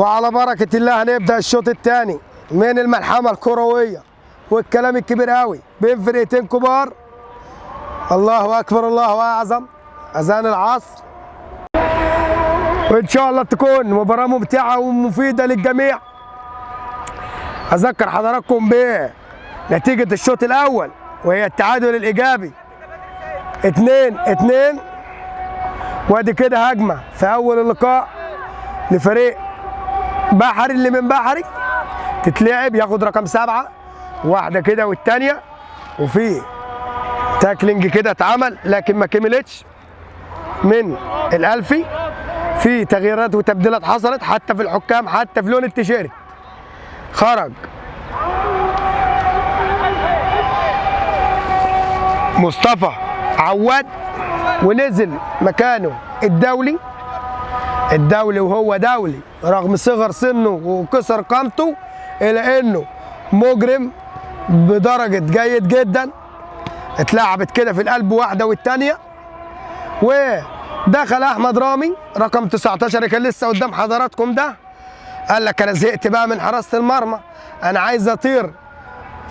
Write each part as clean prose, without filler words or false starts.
وعلى بركة الله هنبدأ الشوط الثاني من الملحمة الكروية والكلام الكبير قوي بين فرقتين كبار. الله أكبر الله أعظم، أذان العصر، وإن شاء الله تكون مباراة ممتعة ومفيدة للجميع. أذكر حضراتكم بنتيجة الشوط الأول وهي التعادل الإيجابي 2-2، وادي كده هجمة في أول اللقاء لفريق بحري اللي من بحري تتلعب، ياخد رقم 7 واحدة كده والتانية، وفي تاكلينج كده اتعمل لكن ما كملتش من الألفي. في تغييرات وتبديلات حصلت حتى في الحكام، حتى في لون التيشيرت. خرج مصطفى عواد ونزل مكانه الدولي وهو دولي رغم صغر سنه وكسر قامته إلى إنه مجرم بدرجة جيد جدا. اتلعبت كده في القلب واحدة والتانية، ودخل أحمد رامي رقم 19 اللي كان لسه قدام حضراتكم ده. قال لك أنا زهقت بقى من حراسة المرمى، أنا عايز أطير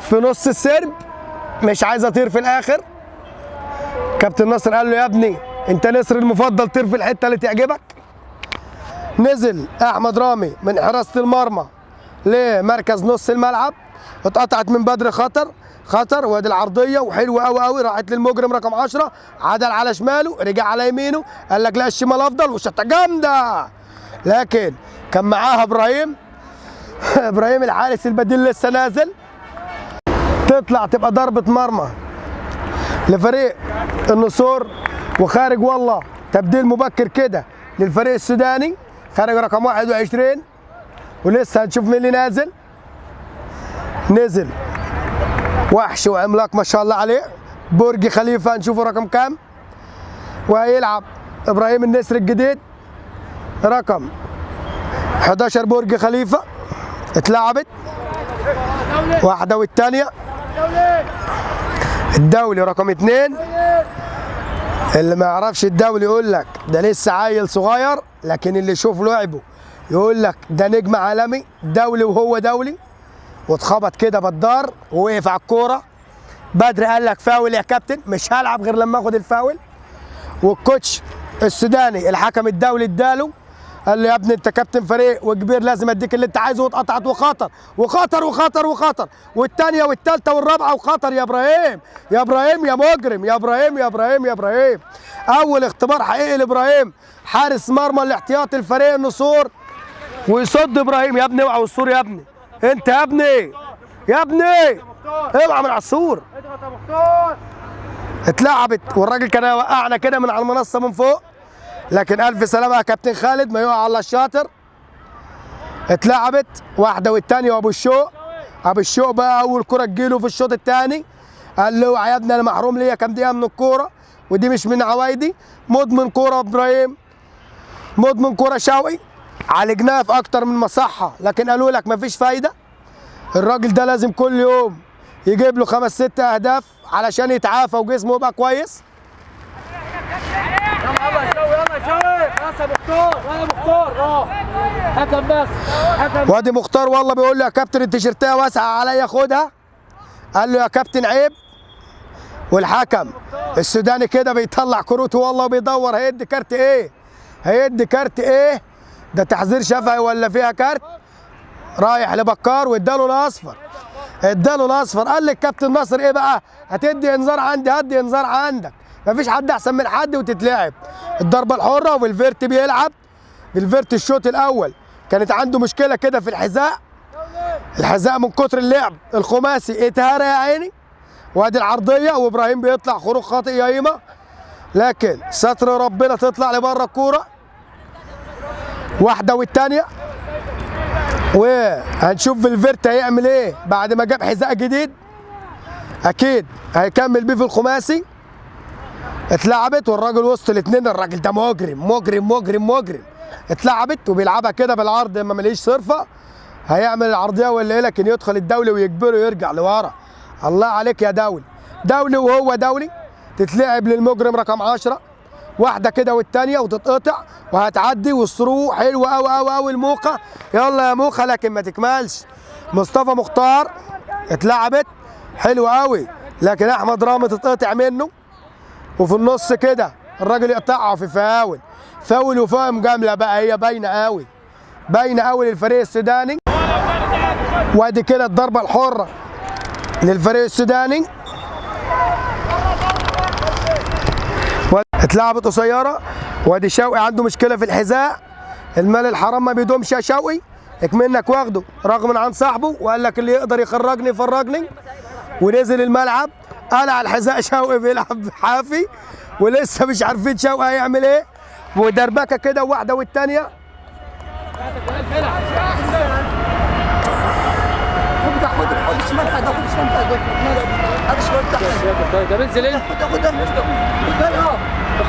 في نص السرب، مش عايز أطير في الآخر. كابتن ناصر قال له يا ابني أنت نسر المفضل، طير في الحتة اللي تعجبك. نزل أحمد رامي من حراسة المرمى لمركز نص الملعب، اتقطعت من بدر خطر وادي العرضيه وحلوه قوي قوي، راحت للمجرم رقم 10، عدل على شماله رجع على يمينه، قال لك لا الشمال افضل، وشطه جامده، لكن كان معاها ابراهيم الحارس البديل لسه نازل. تطلع تبقى ضربه مرمى لفريق النصور، وخارج والله تبديل مبكر كده للفريق السوداني، خارج رقم 21 ولسه هنشوف مين اللي نازل. نزل وحش وعملاق ما شاء الله عليه، برج خليفه، هنشوفه رقم كام. وهيلعب ابراهيم النسر الجديد رقم 11 برج خليفه. اتلعبت واحده والثانيه، الدولي رقم 2. اللي ما يعرفش الدولي يقول لك ده لسه عيل صغير، لكن اللي يشوف لعبه يقول لك ده نجم عالمي. دولي وهو دولي، واتخبط كده بالدار ووقف على الكوره. بدر قال لك فاول يا كابتن، مش هلعب غير لما اخد الفاول. والكوتش السوداني الحكم الدولي اداله، قال له يا ابني انت كابتن فريق وكبير، لازم اديك اللي انت عايزه. واتقطعت وخطر والثانيه والثالثه والرابعه وخطر. يا ابراهيم يا ابراهيم يا مجرم، يا ابراهيم يا ابراهيم يا ابراهيم. اول اختبار حقيقي لابراهيم حارس مرمى الاحتياطي الفريق النصور، ويصد ابراهيم. يا ابني اوعى والسور، يا ابني انت يا ابني اوعى من على السور. اتلعبت والراجل كان وقعنا كده من على المنصه من فوق، لكن الف سلامه يا كابتن خالد، ما يقع الله الشاطر. اتلعبت واحده والثانيه، وابو الشوق بقى اول كره تجيله في الشوط الثاني، قال له اوعى يا ابني انا محروم ليا كام دقيقه من الكوره، ودي مش من عوايدي. مدمن كوره ابراهيم، مدمن كوره شوقي، عالجناه في اكتر من مصحه، لكن قالوا لك مفيش فايده. الراجل ده لازم كل يوم يجيب له 5 6 اهداف علشان يتعافى وجسمه يبقى كويس. وادي مختار والله بيقول له يا كابتن التيشيرتيه واسعه عليا خدها، قال له يا كابتن عيب. والحكم السوداني كده بيطلع كروته والله وبيدور هيدي كارت ايه، ده تحذير شفهي ولا فيها كارت. رايح لبكار واداله الاصفر. قال لك كابتن ناصر ايه بقى، هتدي انذار عندي، هدي انذار عندك، مفيش حد احسن من حد، وتتلعب الضربه الحره. وفالفيرت بيلعب. فالفيرت الشوط الاول كانت عنده مشكله كده في الحذاء من كتر اللعب الخماسي اتهرى يا عيني. وادي العرضيه، وابراهيم بيطلع خروج خاطئ يا ايمه، لكن ستر ربنا تطلع لبره الكوره. واحده والثانيه، وهنشوف فالفيرت هيعمل ايه بعد ما جاب حذاء جديد، اكيد هيكمل بيه في الخماسي. اتلعبت والراجل وسط الاثنين، الراجل ده مجرم. اتلعبت وبيلعبها كده بالعرض، ما مليش صرفه، هيعمل العرضيه ولا ايه، لكن يدخل الدولي ويجبره يرجع لورا. الله عليك يا دولي وهو دولي. تتلعب للمجرم رقم 10 واحده كده والتانيه وتتقطع وهتعدي والثرو حلوه قوي قوي قوي الموقه. يلا يا موقه لكن ما تكملش. مصطفى مختار اتلعبت حلوه قوي لكن احمد رامي تتقطع منه، وفي النص كده الراجل يقطعها في فاول. فاول وفاهم جامله بقى، هي باينه قوي باينه قوي للفريق السوداني. وادي كده الضربه الحره للفريق السوداني. اتلعبت قصيره. وادي شوقي عنده مشكله في الحذاء. المال الحرام ما بيدومش يا شوقي، اكمنك واخده رغم عن صاحبه وقال لك اللي يقدر يخرجني يفرجني. ونزل الملعب قلع الحذاء. شوقي بيلعب حافي ولسه مش عارفين شوقي هيعمل ايه. ودربكه كده واحده والثانيه. خد الشمال هذا، خد الشمال هذا الشمال بتاعك. طب انزل انت.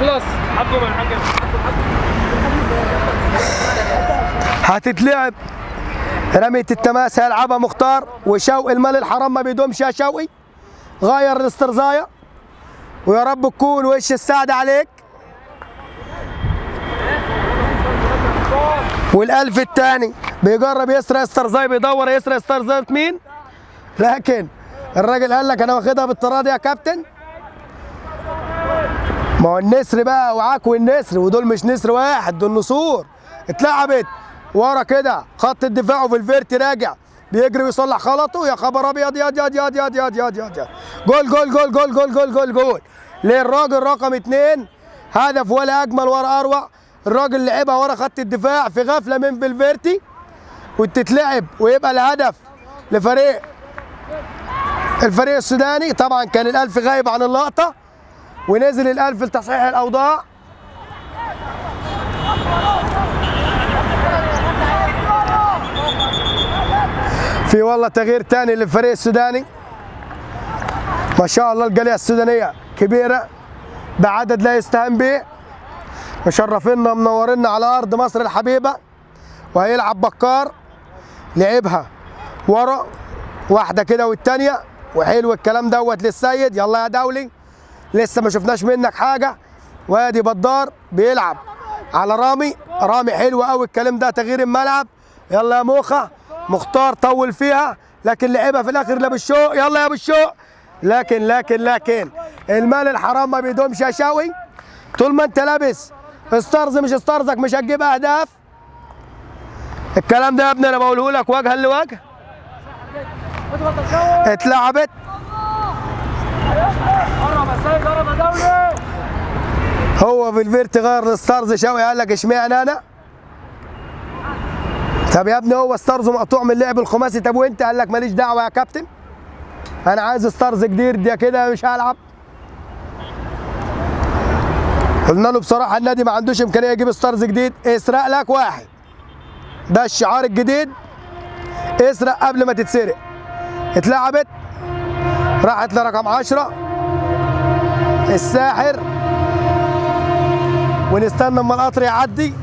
خلاص حقه من حقه. هتتلعب رمية التماس هيلعبها مختار. وشوقي المال الحرام ما بيدومش يا شوقي. غير الاسترزايه ويا رب تكون وش السعد عليك. والالف الثاني بيجرب يسرق استرزاي، بيدور يسرق استرزاي مين، لكن الراجل قال لك انا واخدها بالطريقه دي يا كابتن. ما هو النسر بقى وعاك والنسر، ودول مش نسر واحد دول نسور. اتلعبت ورا كده خط الدفاع وفي الفيرتي راجع بيجري ويصلح غلطه. يا خبر ابيض ياض ياض ياض ياض ياض ياض ياض ياض. جول جول جول جول جول جول جول جول للراجل رقم 2. هدف ولا اجمل ولا اروع. الراجل لعبها ورا خط الدفاع في غفله من فالفيردي وتتلعب ويبقى الهدف لفريق الفريق السوداني. طبعا كان الالف غايب عن اللقطه ونزل الالف لتصحيح الاوضاع. في والله تغيير ثاني للفريق السوداني. ما شاء الله الجاليه السودانيه كبيره بعدد لا يستهان به. مشرفينا منورينا على ارض مصر الحبيبه. وهيلعب بكار لعبها ورا واحده كده والثانيه وحلو الكلام دوت للسيد. يلا يا دولي لسه ما شفناش منك حاجه. وادي بدار بيلعب على رامي. رامي حلو قوي الكلام ده تغيير الملعب. يلا يا موخه. مختار طول فيها لكن لعبها في الاخر لابو الشوق. يلا يا ابو الشوق. لكن المال الحرام ما بيدومش يا شاوي. طول ما انت لابس استرز مش استرزك مش هتجيب اهداف. الكلام ده يا ابني انا بقوله لك وجها لوجه. اتلعبت هو في الفيرتي غير الستارز. شوقي قال لك اشمعنى انا؟ طب يا ابني هو ستارز مقطوع من اللعب الخماسي. طب وانت؟ قال لك ماليش دعوه يا كابتن انا عايز ستارز جديد يا كده مش هلعب. قلنا له بصراحه النادي ما عندوش امكانيه يجيب ستارز جديد. اسرق لك واحد، ده الشعار الجديد. اسرق قبل ما تتسرق. اتلعبت راحت لرقم 10 الساحر. ونستنى اما القطر يعدي.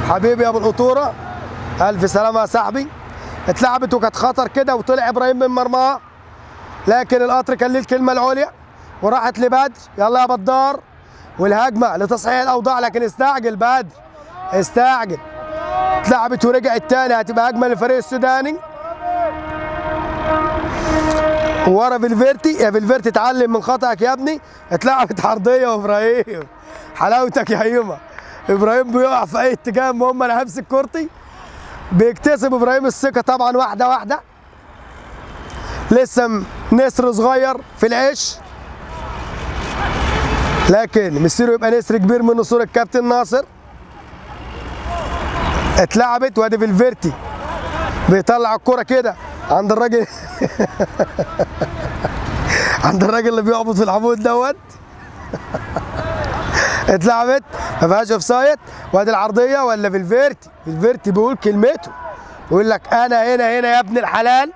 حبيبي يا ابو القطوره الف سلامه يا صاحبي. اتلعبت وكانت خطر كده وطلع ابراهيم من مرماها لكن القطر كان ليه الكلمه العليا وراحت لبدر. يلا يا بدار والهجمه لتصحيح الاوضاع لكن استعجل بدر استعجل. اتلعبت ورجعت تاني هتبقى هجمه للفريق السوداني. ورا فالفيرتي. يا فالفيرتي اتعلم من خطأك يا ابني. اتلعبت عرضيه وابراهيم حلاوتك يا هيما. ابراهيم بيقع في اي اتجاه المهم انا همسك كورتي. بيكتسب ابراهيم الثقه طبعا واحده واحده. لسه نسر صغير في العيش لكن مصيره يبقى نسر كبير من نسور الكابتن ناصر. اتلعبت وادي فالفيرتي بيطلع الكرة كده عند الراجل عند الراجل اللي بيقبض في العمود دوت. اتلعبت ما فيهاش اوف سايد. وادي العرضيه ولا فالفيرتي. فالفيرتي بيقول كلمته يقول لك انا هنا يا ابن الحلال.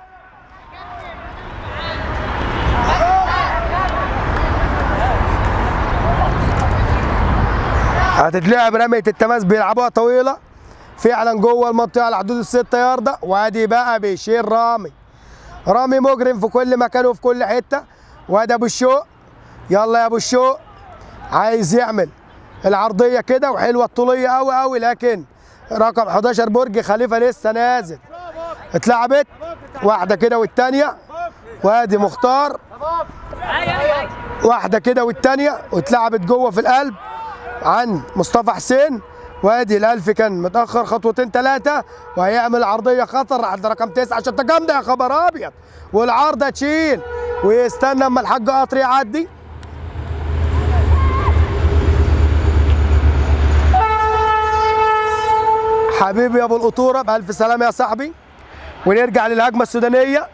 هتتلعب رمية التماس بيلعبوها طويله فعلا جوه المنطقه على حدود ال6 ياردة. وادي بقى بيشيل رامي. رامي مجرم في كل مكان وفي كل حته. وادي ابو الشوق. يلا يا ابو الشوق، عايز يعمل العرضيه كده وحلوه الطوليه قوي قوي، لكن رقم 11 برج خليفه لسه نازل. اتلعبت واحده كده والثانيه، وادي مختار واحده كده والثانيه، واتلعبت جوه في القلب عن مصطفى حسين. وادي الالف كان متاخر خطوتين ثلاثه، وهيعمل عرضيه خطر عند رقم 9. شطه جامده يا خبر ابيض، والعارضه تشيل ويستنى اما الحاج قطر يعدي. حبيبي يا ابو القطوره، بالف سلامه يا صاحبي. ونرجع للهجمه السودانيه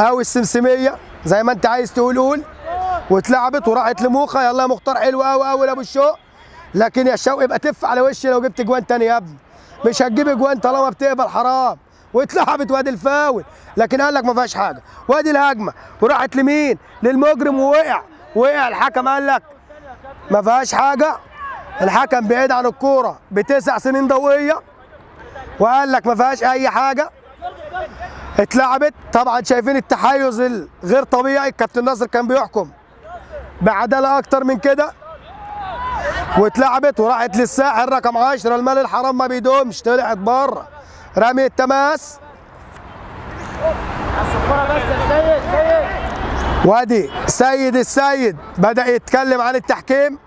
او السمسميه زي ما انت عايز تقول قول. واتلعبت وراحت لموخه. يلا يا مختار، حلو قوي قوي لابو الشوق، لكن يا شوقي يبقى تف على وشي لو جبت جوان تاني يا ابني. مش هتجيب جوان طالما بتقبل، حرام. واتلعبت وادي الفاول، لكن قال لك ما فيهاش حاجه. وادي الهجمه وراحت لمين؟ للمجرم، ووقع الحكم قال لك ما فيهاش حاجه. الحكم بعيد عن الكوره ب9 سنين ضوئيه، وقال لك ما فيهاش اي حاجه. اتلعبت طبعا، شايفين التحيز الغير طبيعي. الكابتن ناصر كان بيحكم بعداله اكتر من كده. واتلعبت وراحت للساحل رقم 10. المال الحرام ما بيدومش، طلعت بره. رمي التماس. وادي سيد السيد بدأ يتكلم عن التحكيم.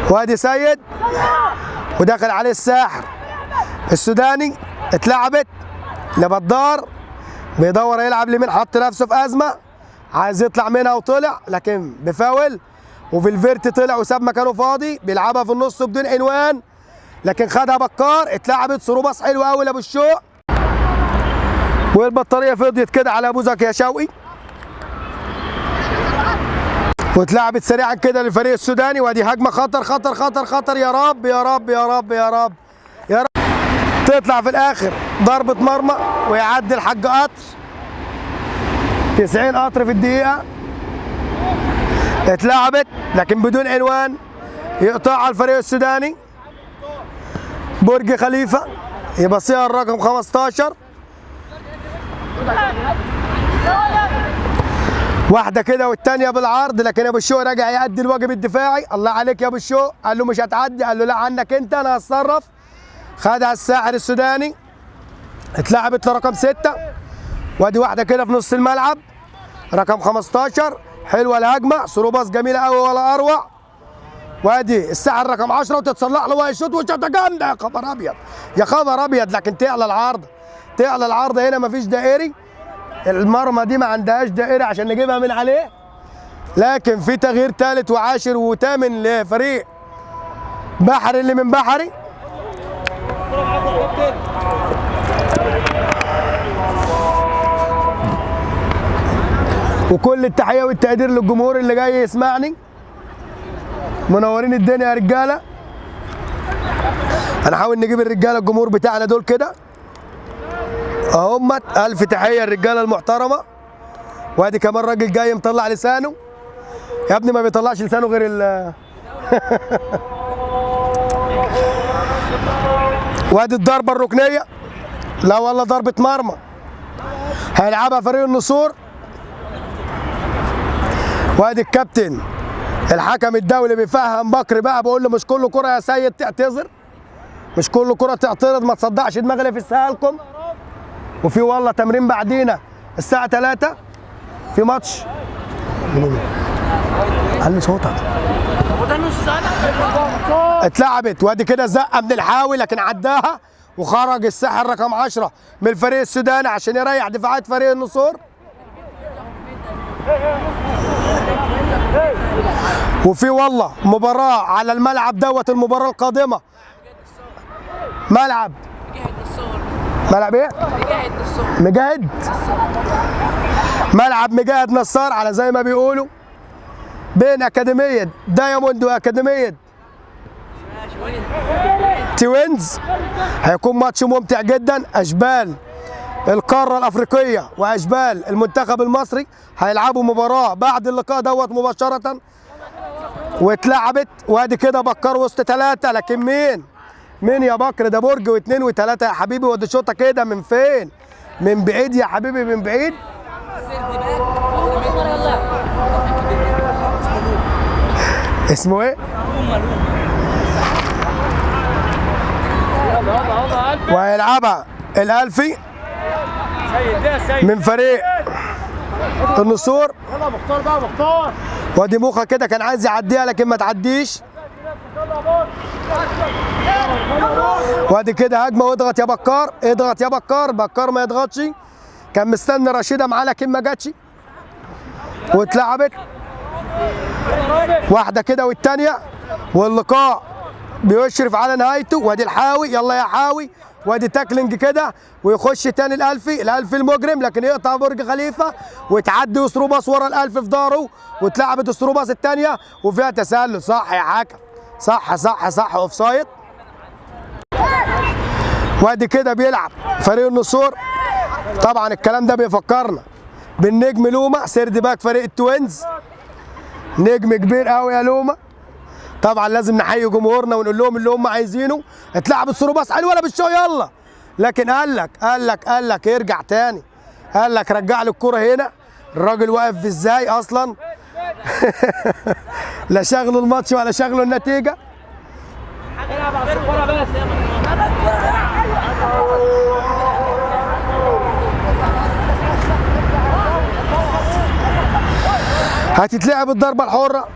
وادي سيد ودخل عليه الساحر السوداني. اتلعبت لبدار، بيدور يلعب لمين، حط نفسه في ازمه، عايز يطلع منها وطلع لكن بفاول. وفيلفيرتي طلع وساب مكانه فاضي، بيلعبها في النص بدون عنوان، لكن خدها بكار. اتلعبت سروباص حلو قوي لابو الشوق، والبطاريه فضيت كده على ابو زكي يا شوقي. واتلعبت سريعا كده للفريق السوداني. وادي هجمه خطر خطر خطر خطر. يا رب يا رب يا رب يا رب يا رب تطلع في الاخر ضربه مرمى، ويعدي الحاج قطر. 90 قطر في الدقيقه. اتلعبت لكن بدون عنوان، يقطعها الفريق السوداني. برج خليفه يبصيها الرقم 15. واحده كده والثانيه بالعرض، لكن ابو الشوق راجع يأدي الواجب الدفاعي. الله عليك يا ابو الشوق، قال له مش هتعدي، قال له لا عنك انت، انا هتصرف. خدها الساحر السوداني. اتلعبت لرقم 6. وادي واحده كده في نص الملعب رقم 15. حلوه الهجمه، سروباص جميله قوي ولا اروع. وادي الساحر رقم 10 وتتصلح له وهيشوط وشوطه جامده. يا خبر ابيض يا خبر ابيض، لكن تعلى العارضه. تعلى العارضه هنا، مفيش دائري. المرمى دي ما عندهاش دائري عشان نجيبها من عليه، لكن في تغيير ثالث وعاشر وثامن لفريق بحري اللي من بحري. وكل التحيه والتقدير للجمهور اللي جاي يسمعني، منورين الدنيا يا رجاله. هنحاول نجيب الرجاله الجمهور بتاعنا دول كده اهمت. الف تحيه الرجاله المحترمه. وادي كمان راجل جاي مطلع لسانه. يا ابني ما بيطلعش لسانه غير وادي الضربه الركنيه. لا والله ضربه مرمى، هيلعبها فريق النسور. وادي الكابتن الحكم الدولي بيفهم بكري بقى، بيقول له مش كل كره يا سيد تعتذر، مش كل كره تعترض، ما تصدعش دماغ اللي في لكم. وفي والله تمرين بعدينا الساعه 3 في ماتش. علي صوتك. اتلعبت وادي كده زقه من الحاوي، لكن عداها وخرج الساحر رقم 10 من الفريق السوداني عشان يريح دفاعات فريق النسور. وفي والله مباراة على الملعب دوت، المباراة القادمة ملعب ايه؟ مجاهد. ملعب مجاهد نصار على زي ما بيقولوا، بين أكاديمية دايموند وأكاديمية توينز. هيكون ماتش ممتع جدا. أشبال القارة الأفريقية وأشبال المنتخب المصري هيلعبوا مباراة بعد اللقاء دوت مباشرة. واتلعبت وادي كده بكار وسط 3، لكن مين يا بكر؟ ده برج واثنين وثلاثة يا حبيبي. ودي شوطة كده من فين؟ من بعيد يا حبيبي، من بعيد. اسمه ايه؟ وهيلعبها الألفي من فريق النسور. يلا مختار بقى مختار. وادي موخة كده كان عايز يعديها لكن ما تعديش. وادي كده هجمة واضغط يا بكار، اضغط يا بكار، بكار ما يضغطش، كان مستني رشيدة معاه لكن ما جاتش واتلعبت واحدة كده والتانية، واللقاء بيشرف على نهايته. وادي الحاوي، يلا يا حاوي، وادي تاكلينج كده ويخش تاني الألفي المجرم، لكن يقطع برج خليفة وتعدي وسروباس ورا الألفي في ظهره، واتلعبت السروباس التانية وفيها تسلل. صح يا حكم، صح صح صح، اوف سايد. وادي كده بيلعب فريق النسور. طبعا الكلام ده بيفكرنا بالنجم لوما، سيرد باك فريق التوينز، نجم كبير قوي يا لوما. طبعا لازم نحيي جمهورنا ونقول لهم اللي هم عايزينه. اتلعب السروباس حلو ولا بالشو يلا، لكن قال لك ارجع تاني، قال لك رجع لي الكرة هنا. الراجل واقف ازاي اصلا؟ لا شغله الماتش ولا شغله النتيجة. هتتلعب الضربة الحرة.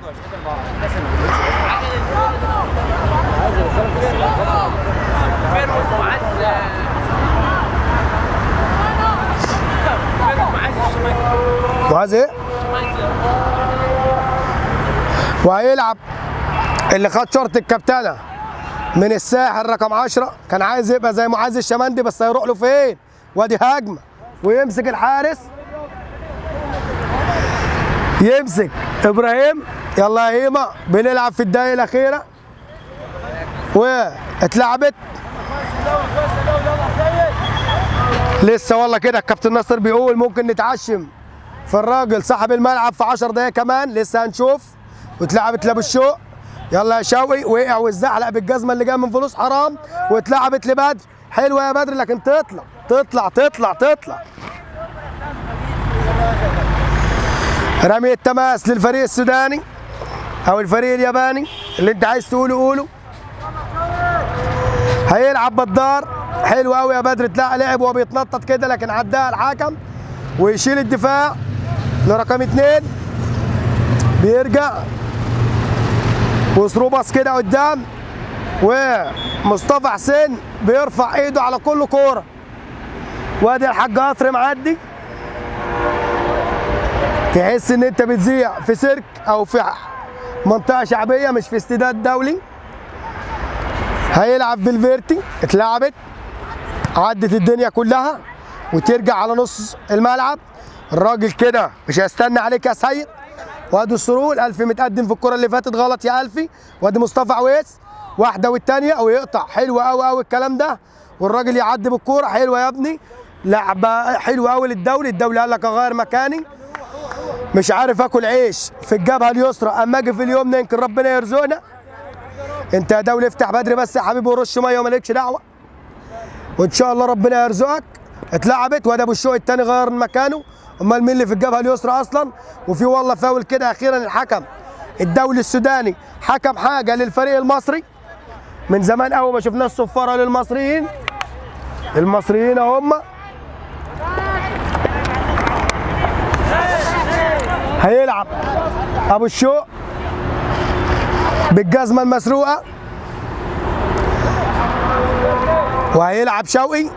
وعايز ايه؟ وهيلعب اللي خد شرط الكابتنة من الساحل رقم 10، كان عايز يبقى زي معاذ الشمندي بس هيروح له فين؟ وادي هجمة ويمسك الحارس، يمسك ابراهيم. يلا يا هيما، بنلعب في الدقايق الاخيره واتلعبت لسه. والله كده الكابتن ناصر بيقول ممكن نتعشم في الراجل صاحب الملعب في 10 دقايق كمان، لسه هنشوف. واتلعبت لابو الشوق، يلا يا شوقي، وقع واتزحلق بالجزمه اللي جايه من فلوس حرام، واتلعبت لبدر. حلوه يا بدر لكن تطلع تطلع تطلع تطلع. رمي التماس للفريق السوداني او الفريق الياباني، اللي انت عايز تقوله قوله. هيلعب بدار، حلو قوي يا بدر، تلاقي لعب وهو بيتنطط كده لكن عداها الحكم، ويشيل الدفاع لرقم 2. بيرجع وسروباس كده قدام، ومصطفى حسين بيرفع ايده على كل كوره. وادي الحاج قطر معدي، تحس ان انت بتذيع في سيرك او في منطقه شعبيه مش في استادات دولي. هيلعب بالفيرتي، اتلعبت عدت الدنيا كلها وترجع على نص الملعب. الراجل كده مش هيستنى عليك يا سيد. وادي السرول، الفي متقدم في الكره اللي فاتت غلط يا الفي. وادي مصطفى عويس، واحده والثانيه ويقطع. حلو قوي قوي الكلام ده، والراجل يعدي بالكوره. حلوه يا ابني، لعبه حلوه قوي للدولي. الدولي قال لك اغير مكاني، مش عارف اكل عيش في الجبهه اليسرى اما اجي في اليمنى يمكن ربنا يرزقنا. انت يا دولي افتح بدري بس يا حبيبي ورش ميه ومالكش دعوه، وان شاء الله ربنا يرزقك. اتلعبت وادي ابو الشوق الثاني غير مكانه. امال مين اللي في الجبهه اليسرى اصلا؟ وفي والله فاول كده اخيرا. الحكم الدولي السوداني حكم حاجه للفريق المصري من زمان قوي ما شفناش صفاره للمصريين. المصريين هم هيلعب ابو الشوق بالجزمه المسروقه، وهيلعب شوقي.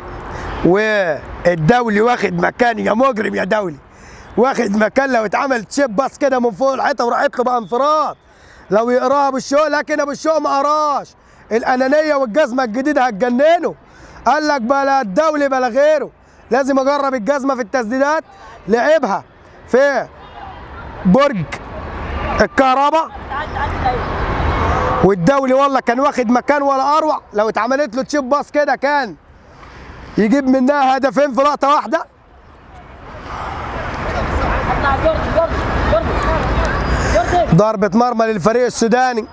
والدولي واخد مكان يا مجرم يا دولي، واخد مكان. لو اتعمل تشيب باص كده من فوق الحيطه وراحت له بقى انفراد لو يقراها ابو الشوق، لكن ابو الشوق ما قراش. الانانيه والجزمه الجديده هتجننه، قال لك بلا الدولي بلا غيره، لازم اجرب الجزمه في التسديدات. لعبها في برج الكهرباء، والدولي والله كان واخد مكان ولا اروع. لو اتعملت له تشيب باص كده كان يجيب منها هدفين في لقطه واحده. ضربه مرمى للفريق السوداني،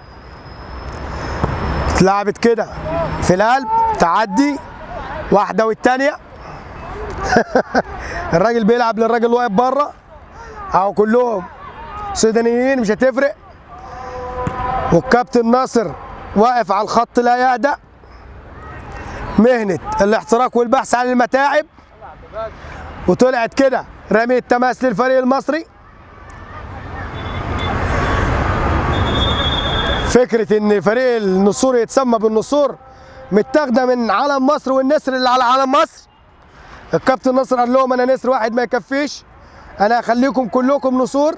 اتلعبت كده في القلب، تعدي واحده والثانيه. الراجل بيلعب للراجل واقف بره، او كلهم سودانيين مش هتفرق. والكابتن ناصر واقف على الخط لا يهدأ. مهنة الاحتراق والبحث عن المتاعب. وطلعت كده رمية تماس للفريق المصري. فكرة ان فريق النسور يتسمى بالنسور متاخده من علم مصر والنسر اللي على علم مصر. الكابتن ناصر قال لهم انا نسر واحد ما يكفيش، انا هخليكم كلكم نسور،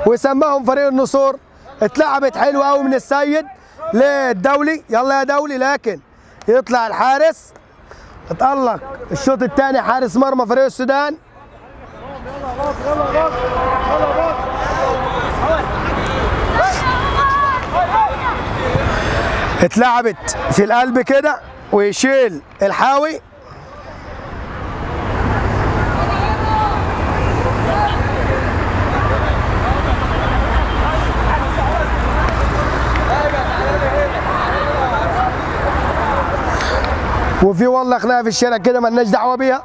وسماهم فريق النسور. اتلعبت حلوه قوي من السيد للدولي، يلا يا دولي، لكن يطلع الحارس. اتألق الشوط الثاني حارس مرمى فريق السودان. اتلعبت في القلب كده ويشيل الحاوي. وفي والله خناقه في الشارع كده مالناش دعوه بيها.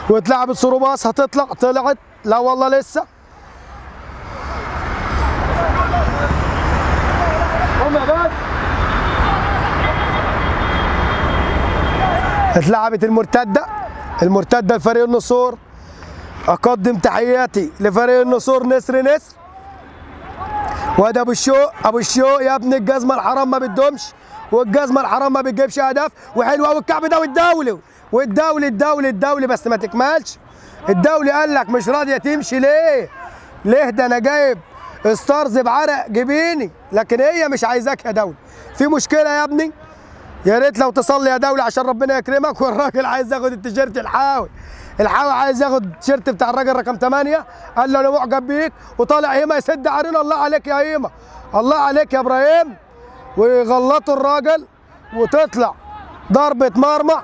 واتلعبت صروباص هتطلع، طلعت لا والله لسه. اتلعبت المرتده لفريق النسور. اقدم تحياتي لفريق النسور نسر نسر. وده ابو الشوق يا ابن الجزمه الحرام ما بتدومش، والجزمه الحرام ما بتجيبش اهداف. وحلو قوي الكعب ده والدولي بس ما تكملش. الدولي قال لك مش راضيه تمشي ليه ده انا جايب ستارز بعرق جبيني، لكن هي مش عايزاك يا دولي. في مشكله يا ابني، يا ريت لو تصلي يا دولي عشان ربنا يكرمك. والراجل عايز ياخد التيشيرت الحاوي عايز ياخد التيشيرت بتاع الراجل رقم 8. قال له انا معجب بيك، وطالع هيما يسد علينا. الله عليك يا هيما، الله عليك يا ابراهيم. ويغلطوا الراجل وتطلع ضربة مرمى.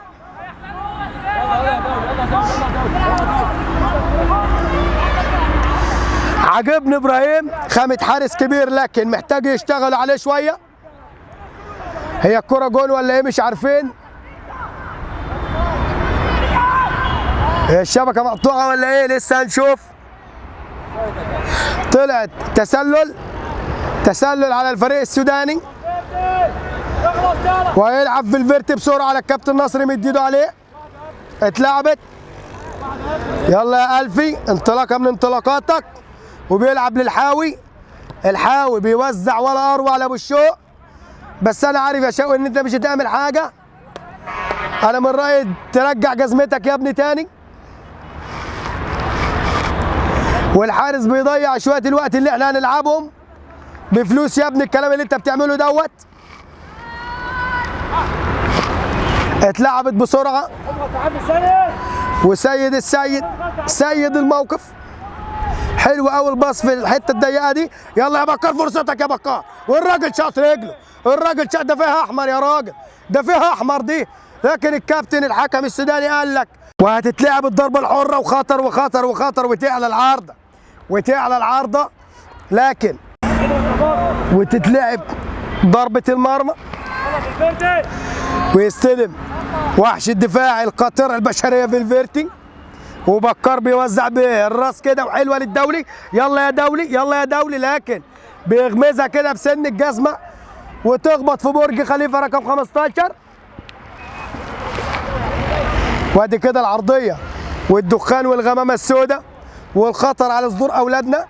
عجبني ابراهيم، خامة حارس كبير لكن محتاج يشتغلوا عليه شوية. هي الكرة جول ولا ايه مش عارفين. هي الشبكة مقطوعة ولا ايه لسه هنشوف. طلعت تسلل على الفريق السوداني، ويلعب في الفيرت بسرعه على الكابتن نصري مد ايده عليه. اتلعبت، يلا يا الفي انطلاقه من انطلاقاتك. وبيلعب للحاوي. الحاوي بيوزع ولا اروع لابو الشوق. بس انا عارف يا شوقي ان انت مش هتعمل حاجه. انا من رايي ترجع جزمتك يا ابني تاني. والحارس بيضيع شويه الوقت اللي احنا هنلعبهم بفلوس يا ابني. الكلام اللي انت بتعمله دوت. اتلعبت بسرعه وسيد سيد الموقف. حلو قوي الباص في الحته الضيقه دي. يلا يا بكار فرصتك يا بكار. والراجل شاط رجله، الراجل شاط. ده فيها احمر يا راجل، ده فيها احمر دي. لكن الكابتن الحكم السوداني قال لك وهتتلعب الضربه الحره وخطر وتعلى العارضه لكن وتتلعب ضربه المرمى. ويستلم وحش الدفاع القاطره البشريه في الفيرتي. وبكار بيوزع بالراس كده وحلوه للدولي. يلا يا دولي لكن بيغمزها كده بسن الجزمه وتخبط في برج خليفه رقم 15. وادي كده العرضيه والدخان والغمامه السوداء والخطر على صدور اولادنا.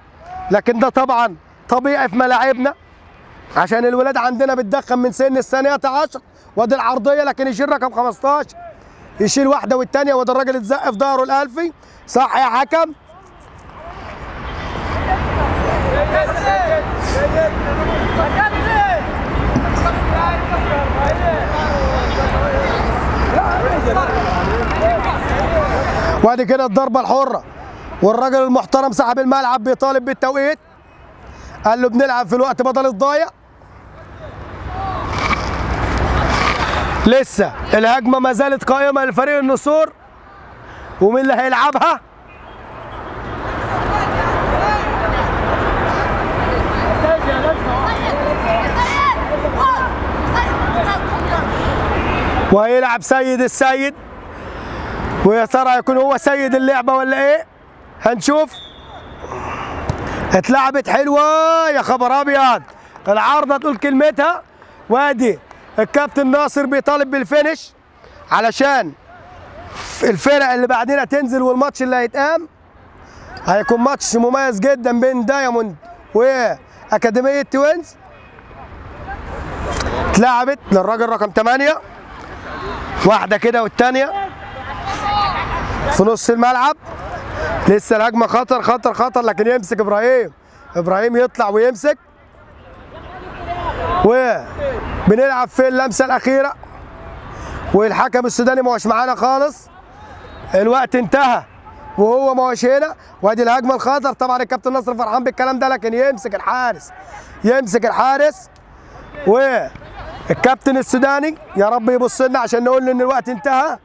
لكن ده طبعا طبيعي في ملاعبنا عشان الولاد عندنا بتدخن من سن الثانيه 10. وادي العرضيه لكن يشيل رقم 15، يشيل واحده والثانيه. وده الراجل اتزق في ظهره الالفي. صح يا حكم. وادي كده الضربه الحره والراجل المحترم صاحب الملعب بيطالب بالتوقيت. قال له بنلعب في الوقت بدل الضايع. لسه الهجمه ما زالت قائمه لفريق النسور. ومين اللي هيلعبها؟ وهيلعب سيد السيد. ويا ترى يكون هو سيد اللعبه ولا ايه؟ هنشوف. اتلعبت حلوه يا خبر ابيض. العارضه تقول كلمتها. وادي الكابتن ناصر بيطالب بالفينش علشان الفرق اللي بعدين تنزل، والماتش اللي هيتقام هيكون ماتش مميز جدا بين دايموند واكاديميه توينز. اتلعبت للراجل رقم 8، واحده كده والثانيه في نص الملعب. لسه الهجمه خطر خطر خطر، لكن يمسك ابراهيم يطلع ويمسك. وبنلعب في اللمسه الاخيره، والحكم السوداني ما هوش معانا خالص. الوقت انتهى وهو ما هوش هنا. وادي الهجمه الخطر. طبعا الكابتن نصر فرحان بالكلام ده، لكن يمسك الحارس. والكابتن السوداني يا رب يبص لنا عشان نقول له ان الوقت انتهى،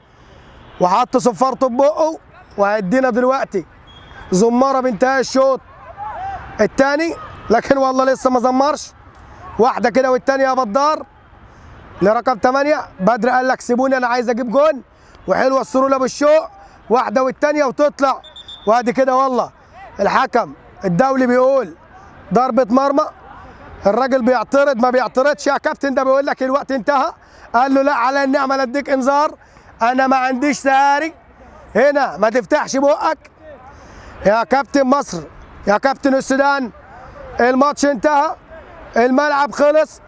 وحط صفارته ببقه، وهيدينا دلوقتي زماره بانتهاء الشوط الثاني. لكن والله لسه ما زمرش. واحده كده والثانيه يا بدار لرقم 8. بدر قال لك سيبوني انا عايز اجيب جون، وحلوه السروله بالشوق. واحده والثانيه وتطلع. وادي كده والله الحكم الدولي بيقول ضربه مرمى. الراجل بيعترض، ما بيعترضش يا كابتن، ده بيقول لك الوقت انتهى. قال له لا على النعمه لا اديك انذار، انا ما عنديش سهاري هنا، ما تفتحش بقك يا كابتن مصر يا كابتن السودان. الماتش انتهى، الملعب خلص.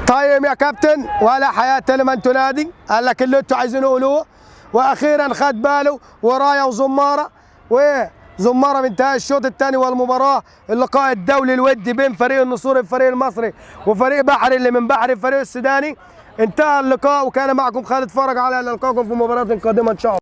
طيب يا كابتن، ولا حياة لمن تنادي. قال لك اللي انتوا عايزينه قولوه. واخيرا خد باله ورايه وزماره، وزماره بانتهاء الشوط الثاني والمباراه. اللقاء الدولي الودي بين فريق النسور الفريق المصري وفريق بحري اللي من بحري الفريق السوداني. انتهى اللقاء، وكان معكم خالد فرج. على نلقاكم في مباراه قادمه ان شاء الله.